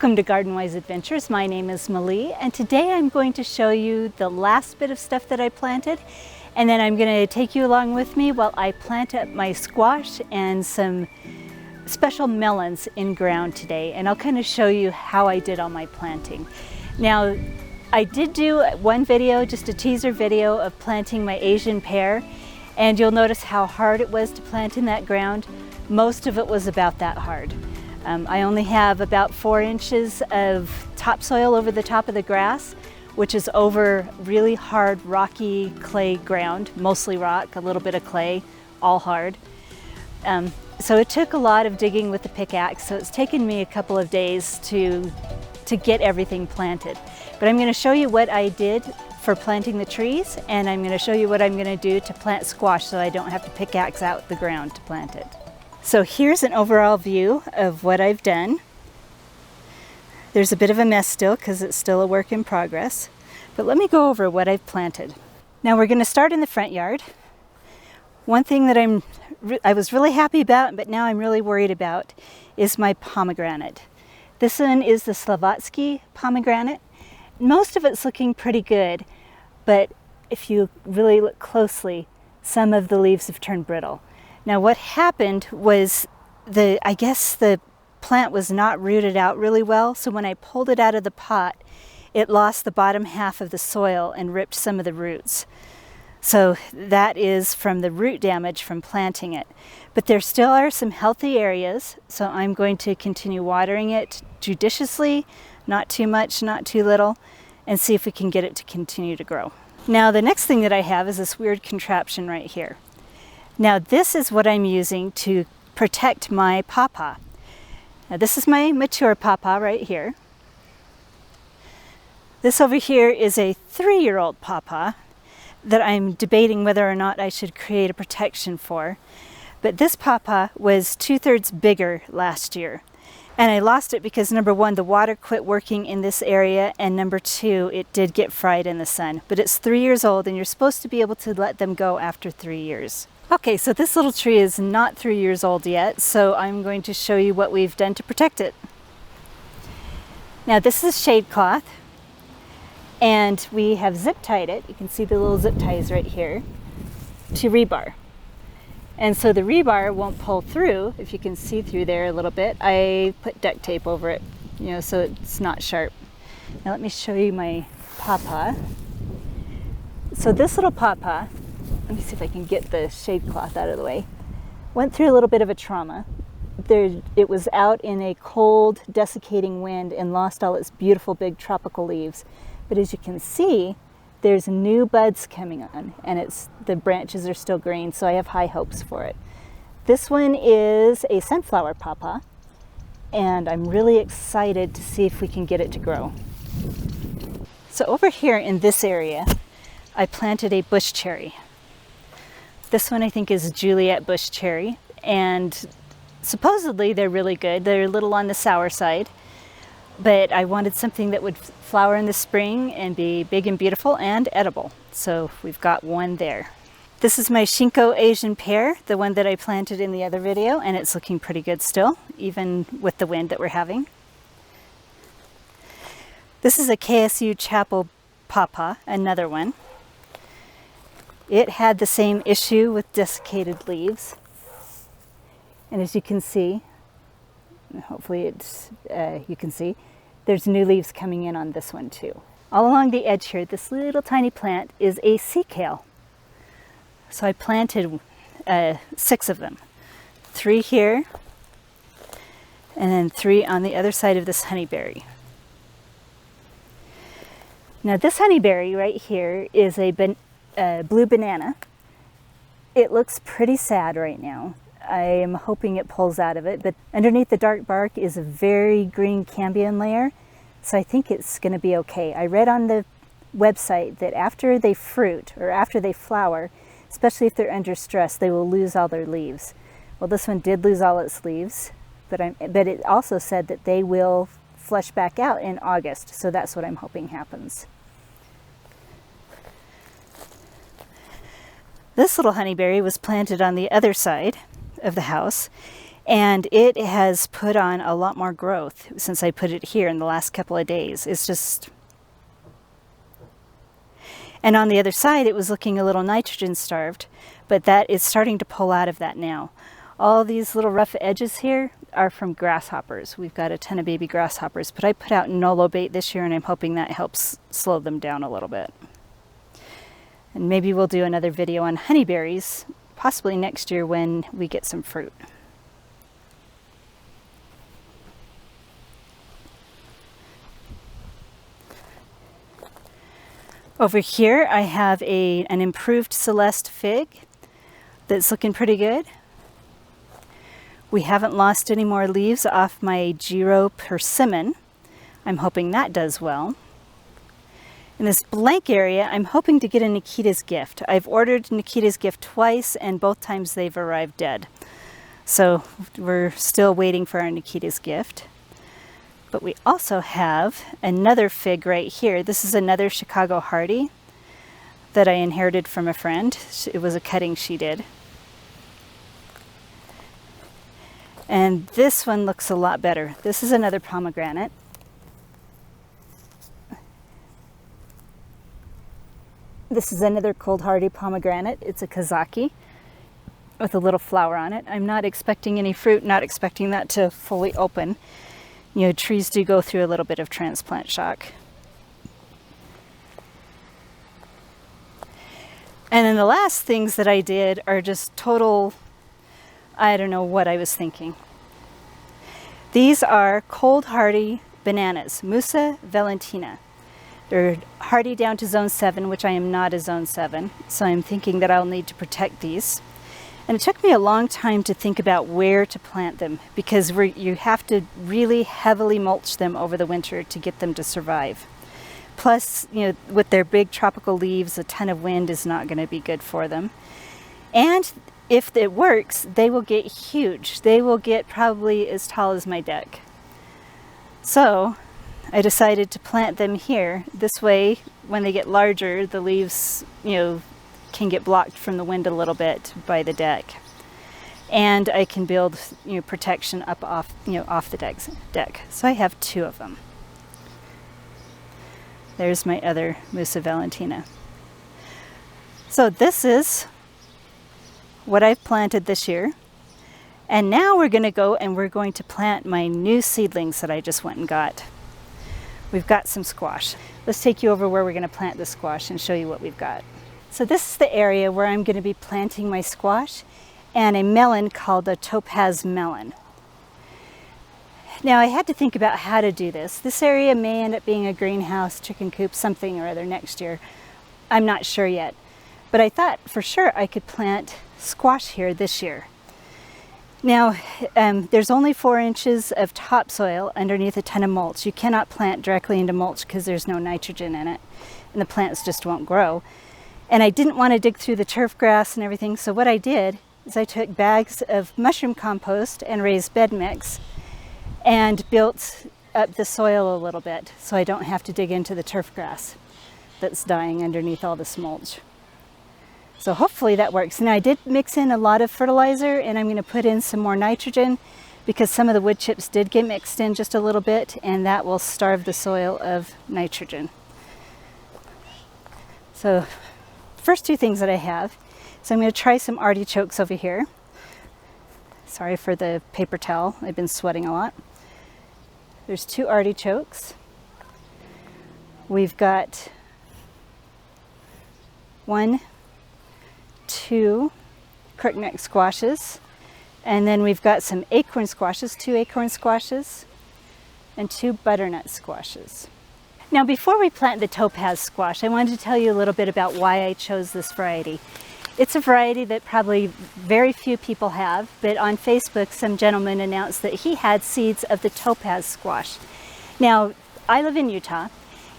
Welcome to Garden Wise Adventures. My name is Malie, and today I'm going to show you the last bit of stuff that I planted, and then I'm going to take you along with me while I plant up my squash and some special melons in ground today, and I'll kind of show you how I did all my planting. Now, I did do one video, just a teaser video of planting my Asian pear, and you'll notice how hard it was to plant in that ground. Most of it was about that hard. I only have about 4 inches of topsoil over the top of the grass, which is over really hard rocky clay ground, mostly rock, a little bit of clay, all hard. So it took a lot of digging with the pickaxe, so it's taken me a couple of days to get everything planted. But I'm going to show you what I did for planting the trees, and I'm going to show you what I'm going to do to plant squash so I don't have to pickaxe out the ground to plant it. So here's an overall view of what I've done. There's a bit of a mess still because it's still a work in progress, but let me go over what I've planted. Now we're going to start in the front yard. One thing that I was really happy about, but now I'm really worried about, is my pomegranate. This one is the Slovatsky pomegranate. Most of it's looking pretty good, but if you really look closely, some of the leaves have turned brittle. Now what happened was I guess the plant was not rooted out really well, so when I pulled it out of the pot, it lost the bottom half of the soil and ripped some of the roots. So that is from the root damage from planting it. But there still are some healthy areas, so I'm going to continue watering it judiciously, not too much, not too little, and see if we can get it to continue to grow. Now the next thing that I have is this weird contraption right here. Now this is what I'm using to protect my pawpaw. Now this is my mature pawpaw right here. This over here is a 3-year-old pawpaw that I'm debating whether or not I should create a protection for. But this pawpaw was 2/3 bigger last year. And I lost it because number one, the water quit working in this area, and number two, it did get fried in the sun. But it's 3 years old, and you're supposed to be able to let them go after 3 years. Okay, so this little tree is not 3 years old yet, so I'm going to show you what we've done to protect it. Now this is shade cloth, and we have zip tied it. You can see the little zip ties right here to rebar. And so the rebar won't pull through. If you can see through there a little bit, I put duct tape over it, so it's not sharp. Now let me show you my pawpaw. So this little pawpaw, let me see if I can get the shade cloth out of the way, went through a little bit of a trauma. It was out in a cold, desiccating wind and lost all its beautiful big tropical leaves. But as you can see, there's new buds coming on, and the branches are still green, so I have high hopes for it. This one is a sunflower pawpaw, and I'm really excited to see if we can get it to grow. So over here in this area, I planted a bush cherry. This one I think is Juliet bush cherry, and supposedly they're really good. They're a little on the sour side, but I wanted something that would flower in the spring and be big and beautiful and edible. So we've got one there. This is my Shinko Asian pear, the one that I planted in the other video, and it's looking pretty good still, even with the wind that we're having. This is a KSU Chapel pawpaw, another one. It had the same issue with desiccated leaves. And as you can see, hopefully you can see, there's new leaves coming in on this one too. All along the edge here, this little tiny plant is a sea kale. So I planted 6 of them. 3 here, and then 3 on the other side of this honeyberry. Now this honeyberry right here is a blue banana. It looks pretty sad right now. I am hoping it pulls out of it, but underneath the dark bark is a very green cambium layer, so I think it's going to be okay. I read on the website that after they fruit, or after they flower, especially if they're under stress, they will lose all their leaves. Well, this one did lose all its leaves, but it also said that they will flush back out in August, so that's what I'm hoping happens. This little honeyberry was planted on the other side of the house, And it has put on a lot more growth since I put it here in the last couple of days. It's just... And on the other side, it was looking a little nitrogen starved, but that is starting to pull out of that now. All these little rough edges here are from grasshoppers. We've got a ton of baby grasshoppers, but I put out Nolo bait this year, and I'm hoping that helps slow them down a little bit. And maybe we'll do another video on honeyberries, possibly next year when we get some fruit. Over here I have an improved Celeste fig that's looking pretty good. We haven't lost any more leaves off my Giro persimmon. I'm hoping that does well. In this blank area, I'm hoping to get a Nikita's Gift. I've ordered Nikita's Gift twice, and both times they've arrived dead. So we're still waiting for our Nikita's Gift. But we also have another fig right here. This is another Chicago Hardy that I inherited from a friend. It was a cutting she did. And this one looks a lot better. This is another pomegranate. This is another cold hardy pomegranate. It's a Kazaki with a little flower on it. I'm not expecting any fruit, not expecting that to fully open. You know, trees do go through a little bit of transplant shock. And then the last things that I did are just total, I don't know what I was thinking. These are cold hardy bananas, Musa Valentina. They're hardy down to zone 7, which I am not a zone 7, so I'm thinking that I'll need to protect these. And it took me a long time to think about where to plant them, because you have to really heavily mulch them over the winter to get them to survive. Plus, you know, with their big tropical leaves, a ton of wind is not going to be good for them. And if it works, they will get huge. They will get probably as tall as my deck. So I decided to plant them here. This way, when they get larger, the leaves, you know, can get blocked from the wind a little bit by the deck, and I can build, you know, protection up off the deck. So I have 2 of them. There's my other Musa Valentina. So this is what I've planted this year, and now we're going to go and we're going to plant my new seedlings that I just went and got. We've got some squash. Let's take you over where we're going to plant the squash and show you what we've got. So this is the area where I'm going to be planting my squash and a melon called a topaz melon. Now I had to think about how to do this. This area may end up being a greenhouse, chicken coop, something or other next year. I'm not sure yet. But I thought for sure I could plant squash here this year. Now there's only 4 inches of topsoil underneath a ton of mulch. You cannot plant directly into mulch because there's no nitrogen in it and the plants just won't grow. And I didn't want to dig through the turf grass and everything, so what I did is I took bags of mushroom compost and raised bed mix and built up the soil a little bit so I don't have to dig into the turf grass that's dying underneath all this mulch. So hopefully that works. Now I did mix in a lot of fertilizer, and I'm going to put in some more nitrogen because some of the wood chips did get mixed in just a little bit, and that will starve the soil of nitrogen. So first 2 things that I have. So I'm going to try some artichokes over here. Sorry for the paper towel. I've been sweating a lot. There's 2 artichokes. We've got 1, 2 crookneck squashes. And then we've got some acorn squashes, 2 acorn squashes, and 2 butternut squashes. Now before we plant the topaz squash, I wanted to tell you a little bit about why I chose this variety. It's a variety that probably very few people have, but on Facebook some gentleman announced that he had seeds of the topaz squash. Now I live in Utah,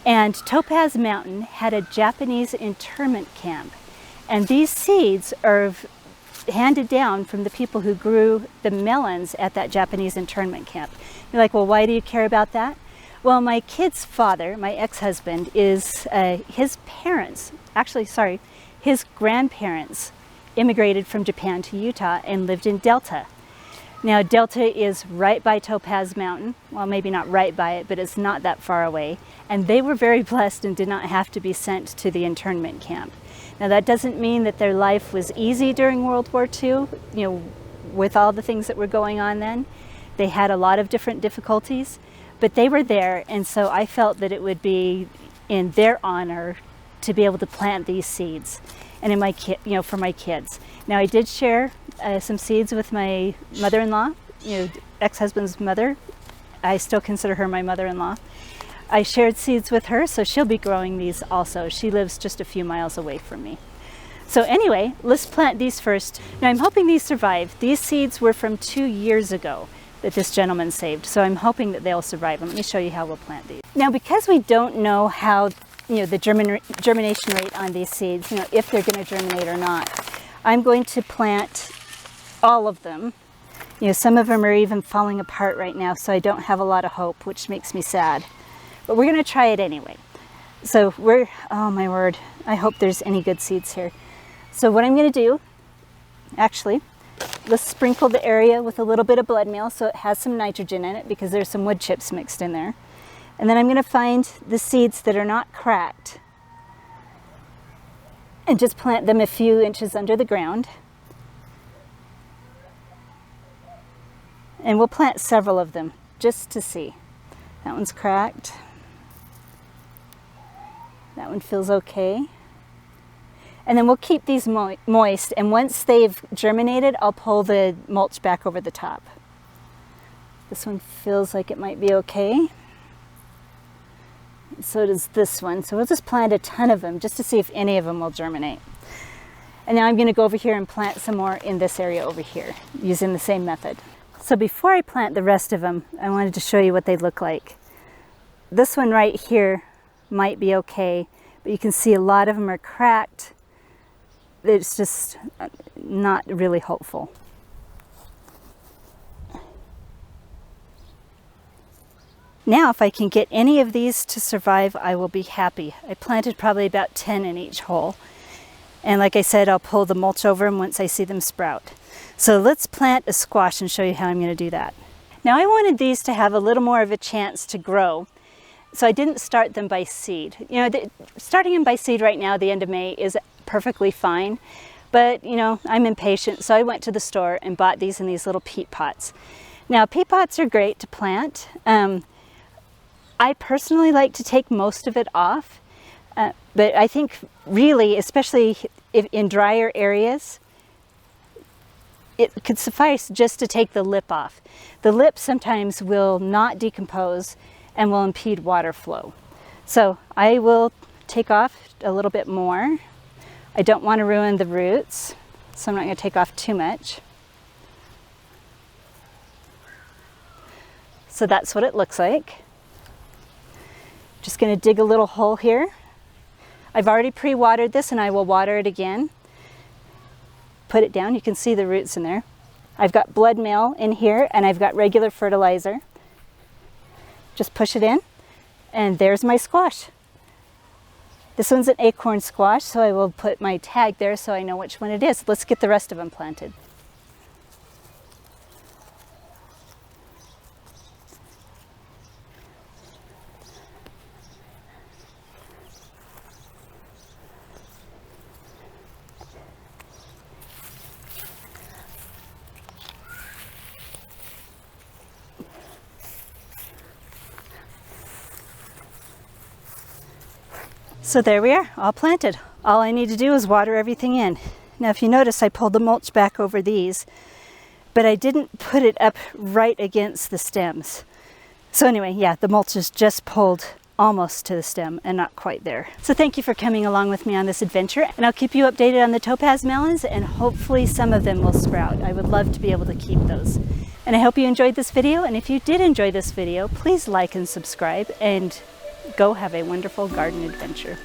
and Topaz Mountain had a Japanese internment camp, and these seeds are handed down from the people who grew the melons at that Japanese internment camp. You're like, well, why do you care about that? Well, my kid's father, my ex-husband, is his grandparents immigrated from Japan to Utah and lived in Delta. Now Delta is right by Topaz Mountain. Well, maybe not right by it, but it's not that far away. And they were very blessed and did not have to be sent to the internment camp. Now that doesn't mean that their life was easy during World War II, with all the things that were going on then. They had a lot of different difficulties, but they were there, and so I felt that it would be in their honor to be able to plant these seeds, and in my for my kids. Now I did share some seeds with my mother-in-law, ex-husband's mother. I still consider her my mother-in-law. I shared seeds with her, so she'll be growing these also. She lives just a few miles away from me. So anyway, let's plant these first. Now I'm hoping these survive. These seeds were from 2 years ago that this gentleman saved, so I'm hoping that they'll survive. Let me show you how we'll plant these. Now because we don't know how the germination rate on these seeds, if they're going to germinate or not, I'm going to plant all of them. Some of them are even falling apart right now, so I don't have a lot of hope, which makes me sad. But we're going to try it anyway. So oh my word, I hope there's any good seeds here. So what I'm going to do, actually, let's sprinkle the area with a little bit of blood meal so it has some nitrogen in it, because there's some wood chips mixed in there. And then I'm going to find the seeds that are not cracked and just plant them a few inches under the ground. And we'll plant several of them just to see. That one's cracked. That one feels okay. And then we'll keep these moist, and once they've germinated, I'll pull the mulch back over the top. This one feels like it might be okay. So does this one. So we'll just plant a ton of them just to see if any of them will germinate. And now I'm going to go over here and plant some more in this area over here using the same method. So before I plant the rest of them, I wanted to show you what they look like. This one right here might be okay, but you can see a lot of them are cracked. It's just not really hopeful. Now, if I can get any of these to survive, I will be happy. I planted probably about 10 in each hole. And like I said, I'll pull the mulch over them once I see them sprout. So let's plant a squash and show you how I'm going to do that. Now, I wanted these to have a little more of a chance to grow, so I didn't start them by seed. Starting them by seed right now, the end of May, is perfectly fine. But, I'm impatient, so I went to the store and bought these in these little peat pots. Now, peat pots are great to plant. I personally like to take most of it off, but I think really, especially in drier areas, it could suffice just to take the lip off. The lip sometimes will not decompose and will impede water flow. So I will take off a little bit more. I don't want to ruin the roots, so I'm not going to take off too much. So that's what it looks like. Just going to dig a little hole here. I've already pre-watered this, and I will water it again. Put it down. You can see the roots in there. I've got blood meal in here, and I've got regular fertilizer. Just push it in, and there's my squash. This one's an acorn squash, so I will put my tag there so I know which one it is. Let's get the rest of them planted. So there we are, all planted. All I need to do is water everything in. Now if you notice, I pulled the mulch back over these, but I didn't put it up right against the stems. So anyway, yeah, the mulch is just pulled almost to the stem and not quite there. So thank you for coming along with me on this adventure, and I'll keep you updated on the topaz melons, and hopefully some of them will sprout. I would love to be able to keep those. And I hope you enjoyed this video, and if you did enjoy this video, please like and subscribe, and go have a wonderful garden adventure.